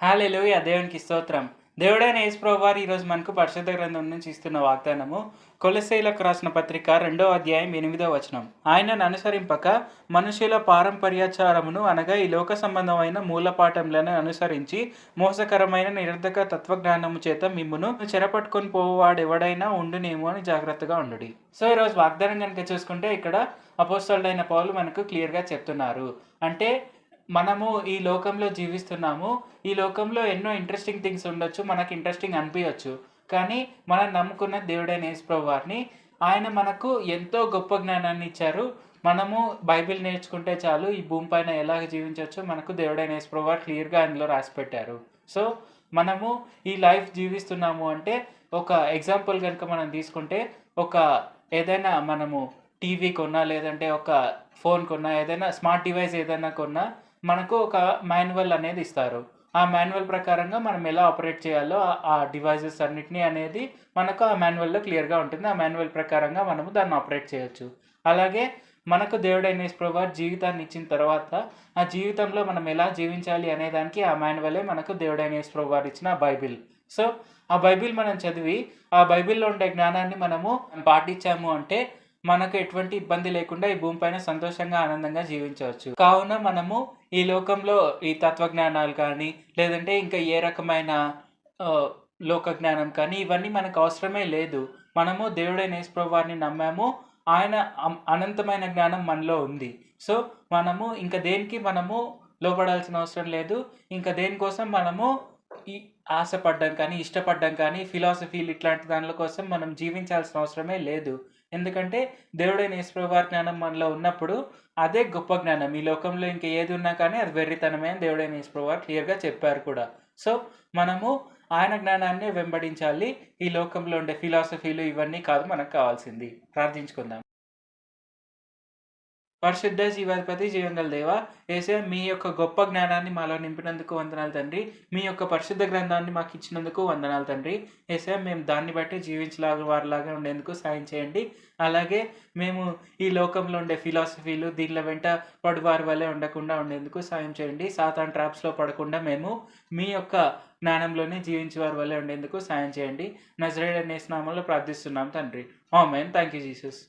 హల్లెలూయా! దేవునికి స్తోత్రం. దేవుడైన యేసు ప్రభువారు ఈరోజు మనకు పరిశుద్ధ గ్రంథం నుంచి ఇస్తున్న వాగ్దానము కొలొస్సీయులకు రాసిన పత్రిక 2వ అధ్యాయం 8వ వచనం. ఆయనను అనుసరింపక మనుషుల పారంపర్యాచారమును అనగా ఈ లోక సంబంధమైన మూలపాఠములను అనుసరించి మోసకరమైన నిరర్ధక తత్వజ్ఞానము చేత మిమ్మును చెరపట్టుకొని పోవువాడెవడైనా ఉండునేమో అని జాగ్రత్తగా ఉండుడి. సో ఈరోజు వాగ్దానం కనుక చూసుకుంటే ఇక్కడ అపోస్తలుడైన పౌలు మనకు క్లియర్‌గా చెప్తున్నారు. అంటే మనము ఈ లోకంలో జీవిస్తున్నాము. ఈ లోకంలో ఎన్నో ఇంట్రెస్టింగ్ థింగ్స్ ఉండొచ్చు. మనకు ఇంట్రెస్టింగ్ అనిపియొచ్చు. కానీ మనం నమ్ముకున్న దేవుడైన యేసు ప్రభువారిని ఆయన మనకు ఎంతో గొప్ప జ్ఞానాన్ని ఇచ్చారు. మనము బైబిల్ నేర్చుకుంటే చాలు ఈ భూమి పైన ఎలాగ జీవించొచ్చో మనకు దేవుడైన యేసు ప్రభువారు క్లియర్‌గా అందులో రాసిపెట్టారు. సో, మనము ఈ లైఫ్ జీవిస్తున్నాము అంటే ఒక ఎగ్జాంపుల్ గనుక మనం తీసుకుంటే ఒక ఏదైనా మనము టీవీ కొన్నా, లేదంటే ఒక ఫోన్ కొన్నా, ఏదైనా స్మార్ట్ డివైస్ ఏదైనా కొన్నా మనకు ఒక మాన్యువల్ అనేది ఇస్తారు. ఆ మాన్యువల్ ప్రకారంగా మనం ఎలా ఆపరేట్ చేయాలో ఆ డివైసెస్ అన్నిటిని అనేది మనకు ఆ మాన్యువల్‌లో క్లియర్‌గా ఉంటుంది. ఆ మాన్యువల్ ప్రకారంగా మనము దాన్ని ఆపరేట్ చేయొచ్చు. అలాగే మనకు దేవుడైన యేసు ప్రభువారు జీవితాన్ని ఇచ్చిన తర్వాత ఆ జీవితంలో మనం ఎలా జీవించాలి అనే దానికి ఆ మాన్యువలే మనకు దేవుడైన యేసు ప్రభువారు ఇచ్చిన బైబిల్. సో, ఆ బైబిల్ మనం చదివి ఆ బైబిల్‌లో ఉండే జ్ఞానాన్ని మనము పాటించాము అంటే మనకు ఎటువంటి ఇబ్బంది లేకుండా ఈ భూమి పైన సంతోషంగా, ఆనందంగా జీవించవచ్చు. కావున మనము ఈ లోకంలో ఈ తత్వజ్ఞానాలు కానీ, లేదంటే ఇంకా ఏ రకమైన ఆహ్, లోక జ్ఞానం కానీ ఇవన్నీ మనకు అవసరమే లేదు. మనము దేవుడైన యేసు ప్రభువారిని నమ్మాము. ఆయన అనంతమైన జ్ఞానం మనలో ఉంది. సో, మనము ఇంక దేనికి మనము లోబడాల్సిన అవసరం లేదు. ఇంక దేనికోసం మనము ఈ ఆశపడ్డం కానీ, ఇష్టపడ్డం కానీ, ఫిలాసఫీలు ఇట్లాంటి దానిల కోసం మనం జీవించాల్సిన అవసరమే లేదు. ఎందుకంటే దేవుడైన యేసు ప్రభువారి జ్ఞానం మనలో ఉన్నప్పుడు అదే గొప్ప జ్ఞానం. ఈ లోకంలో ఇంక ఏది ఉన్నా కానీ అది వెర్రితనమే అని దేవుడైన యేసు ప్రభువారు క్లియర్‌గా చెప్పారు కూడా. సో, మనము ఆయన జ్ఞానాన్నే వెంబడించాలి. ఈ లోకంలో ఉండే ఫిలాసఫీలు ఇవన్నీ కాదు మనకు కావాల్సింది. ప్రార్థించుకుందాం. పరిశుద్ధ జీవాధిపతి జీవంగల దేవా, యేసయ్య మీ యొక్క గొప్ప జ్ఞానాన్ని మాలో నింపినందుకు వందనాలు తండ్రి. మీ యొక్క పరిశుద్ధ గ్రంథాన్ని మాకు ఇచ్చినందుకు వందనాలు తండ్రి. యేసయ్య మేము దాన్ని బట్టి జీవించలాగా వారిలాగా ఉండేందుకు సాయం చేయండి. అలాగే మేము ఈ లోకంలో ఉండే ఫిలాసఫీలు దీనిల వెంట పడువారి వల్లే ఉండకుండా ఉండేందుకు సాయం చేయండి. సాతాను ట్రాప్స్‌లో పడకుండా మేము మీ యొక్క జ్ఞానంలోనే జీవించే వారి వల్లే ఉండేందుకు సాయం చేయండి. నజరేయుడైన యేసు నామములో ప్రార్థిస్తున్నాం తండ్రి. ఆమేన్. Thank you Jesus.